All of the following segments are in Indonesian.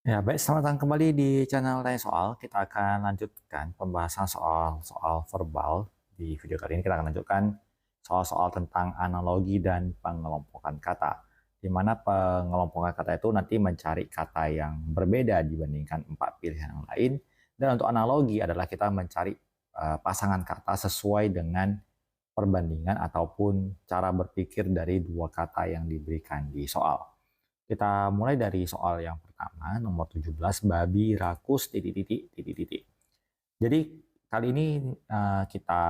Ya, baik, selamat datang kembali di channel Tanya Soal. Kita akan lanjutkan pembahasan soal-soal verbal. Di video kali ini kita akan lanjutkan soal-soal tentang analogi dan pengelompokan kata. Di mana pengelompokan kata itu nanti mencari kata yang berbeda dibandingkan 4 pilihan yang lain. Dan untuk analogi adalah kita mencari pasangan kata sesuai dengan perbandingan ataupun cara berpikir dari dua kata yang diberikan di soal. Kita mulai dari soal yang pertama, nomor 17, babi rakus titik titik titik titik. Jadi kali ini kita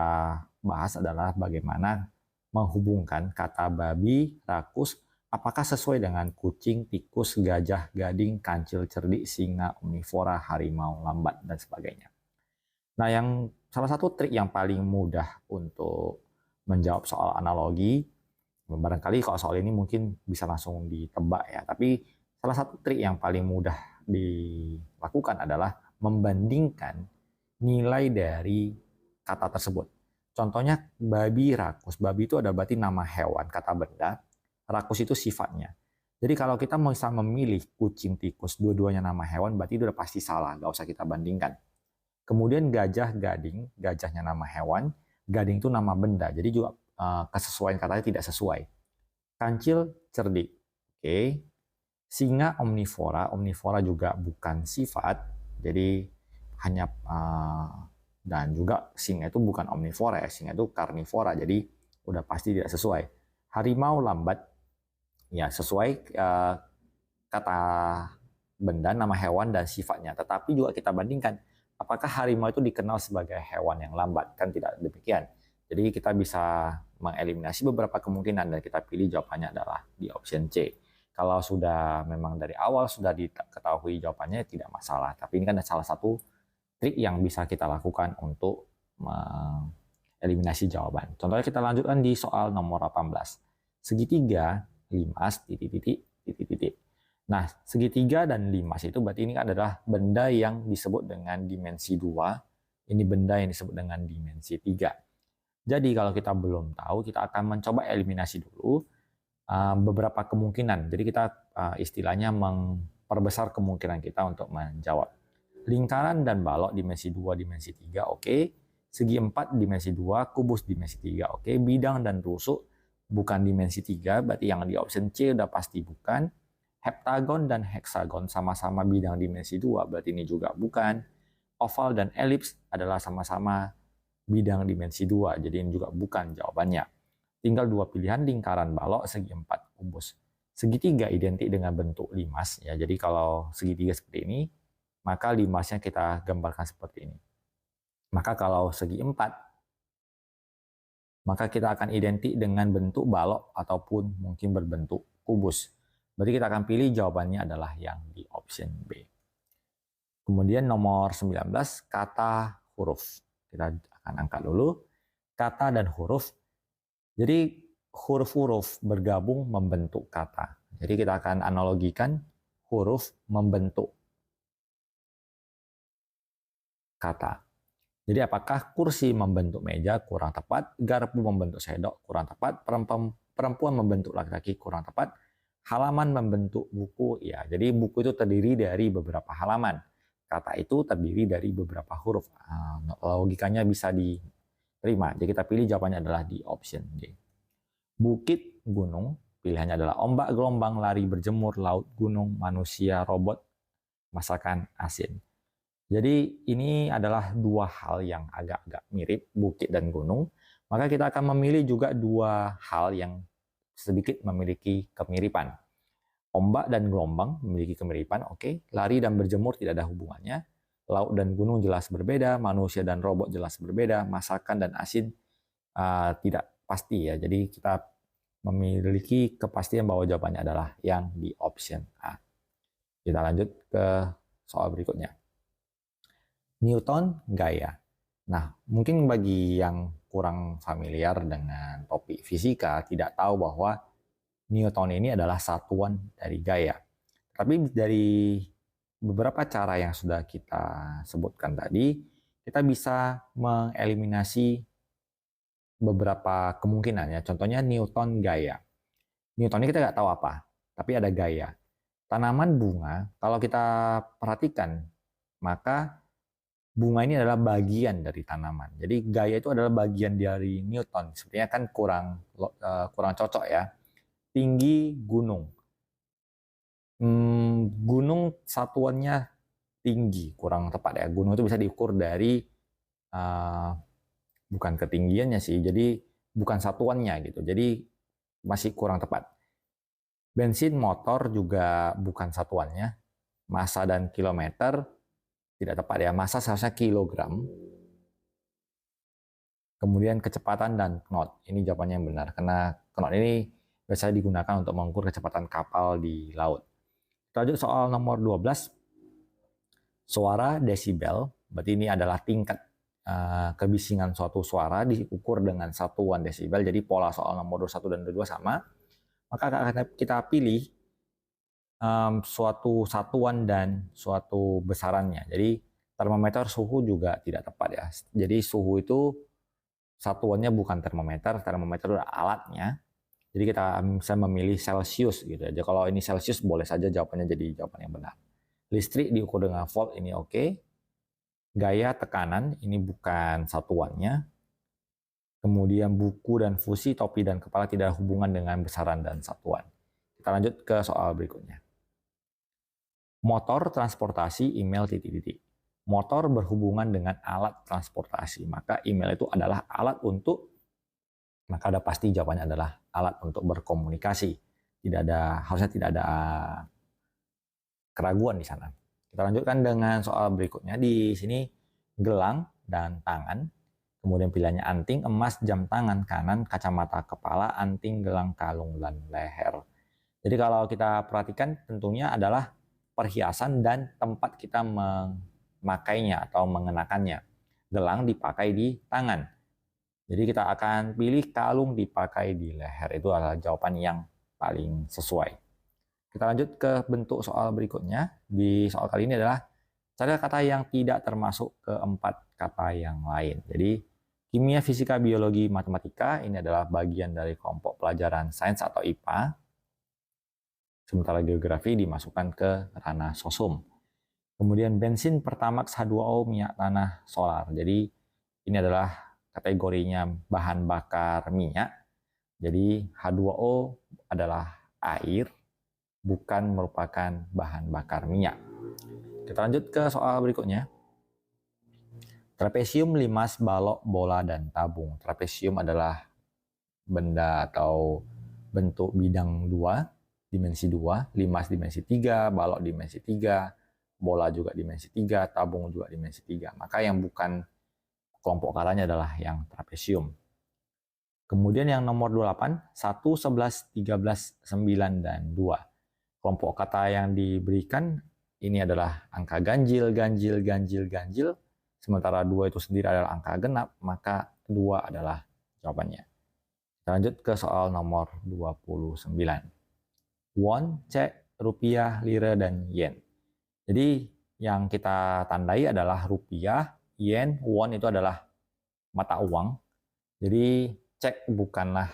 bahas adalah bagaimana menghubungkan kata babi, rakus, apakah sesuai dengan kucing, tikus, gajah, gading, kancil, cerdik, singa, omnivora, harimau, lambat, dan sebagainya. Nah, salah satu trik yang paling mudah untuk menjawab soal analogi, barangkali kalau soal ini mungkin bisa langsung ditebak ya, tapi salah satu trik yang paling mudah dilakukan adalah membandingkan nilai dari kata tersebut. Contohnya babi rakus. Babi itu ada berarti nama hewan, kata benda. Rakus itu sifatnya. Jadi kalau kita bisa memilih kucing, tikus, dua-duanya nama hewan, berarti itu udah pasti salah, nggak usah kita bandingkan. Kemudian gajah, gading, gajahnya nama hewan, gading itu nama benda, jadi juga kesesuaian katanya tidak sesuai. Kancil, cerdik. Oke. Singa, omnivora. Omnivora juga bukan sifat. Jadi hanya dan juga singa itu bukan omnivora ya. Singa itu karnivora. Jadi udah pasti tidak sesuai. Harimau, lambat. Ya sesuai kata benda, nama hewan dan sifatnya. Tetapi juga kita bandingkan apakah harimau itu dikenal sebagai hewan yang lambat? Kan tidak demikian. Jadi kita bisa mengeliminasi beberapa kemungkinan dan kita pilih jawabannya adalah di option C. Kalau sudah memang dari awal sudah diketahui jawabannya tidak masalah. Tapi ini kan salah satu trik yang bisa kita lakukan untuk mengeliminasi jawaban. Contohnya kita lanjutkan di soal nomor 18. Segitiga, limas, titik-titik, titik-titik. Nah, segitiga dan limas itu berarti ini adalah benda yang disebut dengan dimensi 2. Ini benda yang disebut dengan dimensi 3. Jadi kalau kita belum tahu, kita akan mencoba eliminasi dulu beberapa kemungkinan. Jadi kita istilahnya memperbesar kemungkinan kita untuk menjawab. Lingkaran dan balok dimensi 2, dimensi 3, oke. Segi 4 dimensi 2, kubus dimensi 3, oke. Bidang dan rusuk bukan dimensi 3, berarti yang di option C udah pasti bukan. Heptagon dan heksagon sama-sama bidang dimensi 2, berarti ini juga bukan. Oval dan elips adalah sama-sama bidang dimensi 2, jadi ini juga bukan jawabannya. Tinggal dua pilihan, lingkaran, balok, segi 4, kubus. Segitiga identik dengan bentuk limas, ya. Jadi kalau segitiga seperti ini, maka limasnya kita gambarkan seperti ini. Maka kalau segi 4, maka kita akan identik dengan bentuk balok ataupun mungkin berbentuk kubus. Berarti kita akan pilih jawabannya adalah yang di option B. Kemudian nomor 19, kata huruf. Kita akan angkat dulu. Kata dan huruf. Jadi huruf-huruf bergabung membentuk kata. Jadi kita akan analogikan huruf membentuk kata. Jadi apakah kursi membentuk meja? Kurang tepat. Garpu membentuk sendok? Kurang tepat. Perempuan membentuk laki-laki? Kurang tepat. Halaman membentuk buku, ya. Jadi buku itu terdiri dari beberapa halaman. Kata itu terdiri dari beberapa huruf. Logikanya bisa diterima. Jadi kita pilih jawabannya adalah di option D. Bukit, gunung, pilihannya adalah ombak, gelombang, lari, berjemur, laut, gunung, manusia, robot, masakan, asin. Jadi ini adalah dua hal yang agak-agak mirip, bukit dan gunung. Maka kita akan memilih juga dua hal yang sedikit memiliki kemiripan. Ombak dan gelombang memiliki kemiripan, oke. Lari dan berjemur tidak ada hubungannya. Laut dan gunung jelas berbeda, manusia dan robot jelas berbeda, masakan dan asin tidak pasti ya. Jadi kita memiliki kepastian bahwa jawabannya adalah yang di option A. Kita lanjut ke soal berikutnya. Newton gaya. Nah, mungkin bagi yang kurang familiar dengan topik fisika tidak tahu bahwa Newton ini adalah satuan dari gaya. Tapi dari beberapa cara yang sudah kita sebutkan tadi, kita bisa mengeliminasi beberapa kemungkinan ya. Contohnya Newton gaya. Newton ini kita nggak tahu apa, tapi ada gaya. Tanaman bunga, kalau kita perhatikan, maka bunga ini adalah bagian dari tanaman. Jadi gaya itu adalah bagian dari Newton. Sepertinya kan kurang cocok ya. Tinggi gunung. Gunung satuannya tinggi, kurang tepat ya. Gunung itu bisa diukur dari uh, bukan ketinggiannya sih, jadi bukan satuannya gitu. Jadi masih kurang tepat. Bensin motor juga bukan satuannya. Massa dan kilometer tidak tepat ya. Massa seharusnya kilogram. Kemudian kecepatan dan knot. Ini jawabannya yang benar karena knot ini biasanya digunakan untuk mengukur kecepatan kapal di laut. Kita lanjut soal nomor 12. Suara desibel, berarti ini adalah tingkat kebisingan suatu suara diukur dengan satuan desibel. Jadi pola soal nomor 21 dan 22 sama. Maka akan kita pilih suatu satuan dan suatu besarannya. Jadi termometer suhu juga tidak tepat ya. Jadi suhu itu satuannya bukan termometer adalah alatnya. Jadi kita bisa memilih Celsius gitu aja. Kalau ini Celsius boleh saja jawabannya jadi jawaban yang benar. Listrik diukur dengan volt, ini oke. Gaya tekanan, ini bukan satuannya. Kemudian buku dan fusi, topi dan kepala tidak ada hubungan dengan besaran dan satuan. Kita lanjut ke soal berikutnya. Motor transportasi email titik-titik. Motor berhubungan dengan alat transportasi, maka email itu adalah alat untuk, maka udah pasti jawabannya adalah alat untuk berkomunikasi. Harusnya tidak ada keraguan di sana. Kita lanjutkan dengan soal berikutnya. Di sini gelang dan tangan, kemudian pilihannya anting, emas, jam tangan, kanan, kacamata kepala, anting, gelang, kalung, dan leher. Jadi kalau kita perhatikan tentunya adalah perhiasan dan tempat kita memakainya atau mengenakannya. Gelang dipakai di tangan. Jadi kita akan pilih kalung dipakai di leher. Itu adalah jawaban yang paling sesuai. Kita lanjut ke bentuk soal berikutnya. Di soal kali ini adalah cari kata yang tidak termasuk keempat kata yang lain. Jadi kimia, fisika, biologi, matematika ini adalah bagian dari kelompok pelajaran sains atau IPA. Sementara geografi dimasukkan ke ranah sosum. Kemudian bensin, pertamax, H2O, minyak tanah, solar. Jadi ini adalah kategorinya bahan bakar minyak. Jadi H2O adalah air, bukan merupakan bahan bakar minyak. Kita lanjut ke soal berikutnya. Trapesium, limas, balok, bola, dan tabung. Trapesium adalah benda atau bentuk bidang 2, dimensi 2, limas dimensi 3, balok dimensi 3, bola juga dimensi 3, tabung juga dimensi 3. Maka yang bukan kelompok katanya adalah yang trapesium. Kemudian yang nomor 28, 1, 11, 13, 9, dan 2. Kelompok kata yang diberikan ini adalah angka ganjil, ganjil, ganjil, ganjil. Sementara 2 itu sendiri adalah angka genap, maka 2 adalah jawabannya. Kita lanjut ke soal nomor 29. Won, cek, rupiah, lira, dan yen. Jadi yang kita tandai adalah rupiah, yen, won itu adalah mata uang. Jadi cek bukanlah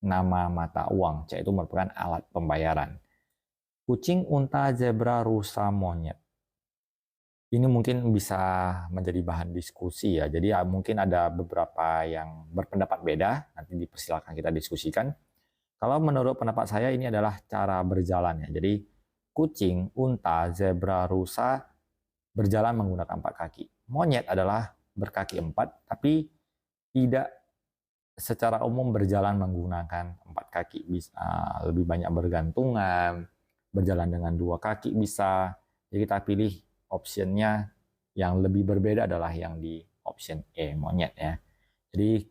nama mata uang, cek itu merupakan alat pembayaran. Kucing, unta, zebra, rusa, monyet. Ini mungkin bisa menjadi bahan diskusi ya. Jadi mungkin ada beberapa yang berpendapat beda, nanti dipersilakan kita diskusikan. Kalau menurut pendapat saya ini adalah cara berjalannya. Jadi kucing, unta, zebra, rusa berjalan menggunakan 4 kaki. Monyet adalah berkaki 4, tapi tidak secara umum berjalan menggunakan 4 kaki. Bisa lebih banyak bergantungan, berjalan dengan 2 kaki bisa. Jadi kita pilih optionnya yang lebih berbeda adalah yang di option E, monyet ya. Jadi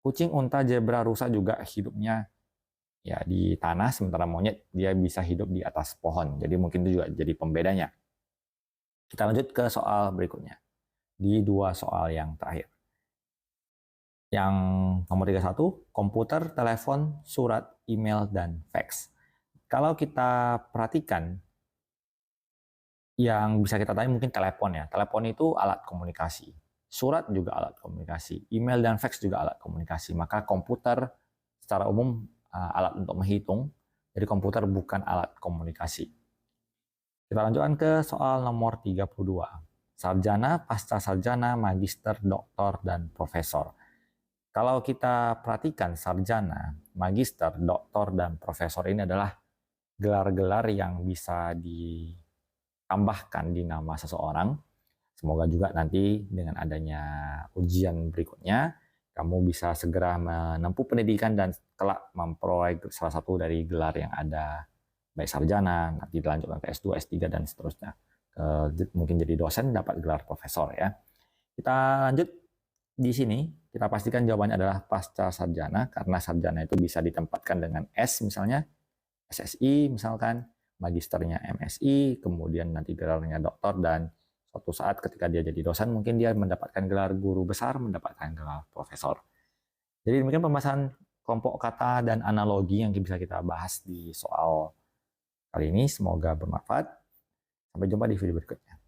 kucing, unta, zebra, rusa juga hidupnya ya di tanah, sementara monyet dia bisa hidup di atas pohon. Jadi mungkin itu juga jadi pembedanya. Kita lanjut ke soal berikutnya. Di 2 soal yang terakhir. Yang nomor 31, komputer, telepon, surat, email, dan fax. Kalau kita perhatikan, yang bisa kita tanya mungkin telepon ya. Telepon itu alat komunikasi. Surat juga alat komunikasi. Email dan fax juga alat komunikasi. Maka komputer secara umum alat untuk menghitung, jadi komputer bukan alat komunikasi. Kita lanjutkan ke soal nomor 32. Sarjana, pasca sarjana, magister, doktor, dan profesor. Kalau kita perhatikan sarjana, magister, doktor, dan profesor ini adalah gelar-gelar yang bisa ditambahkan di nama seseorang. Semoga juga nanti dengan adanya ujian berikutnya, kamu bisa segera menempuh pendidikan dan kelak memperoleh salah satu dari gelar yang ada, baik sarjana, nanti dilanjutkan ke S2, S3, dan seterusnya. Mungkin jadi dosen dapat gelar profesor ya. Kita lanjut di sini, kita pastikan jawabannya adalah pasca sarjana, karena sarjana itu bisa ditempatkan dengan S misalnya, SSI misalkan, magisternya MSI, kemudian nanti gelarnya doktor, dan suatu saat ketika dia jadi dosen mungkin dia mendapatkan gelar guru besar, mendapatkan gelar profesor. Jadi demikian pembahasan kelompok kata dan analogi yang bisa kita bahas di soal kali ini. Semoga bermanfaat. Sampai jumpa di video berikutnya.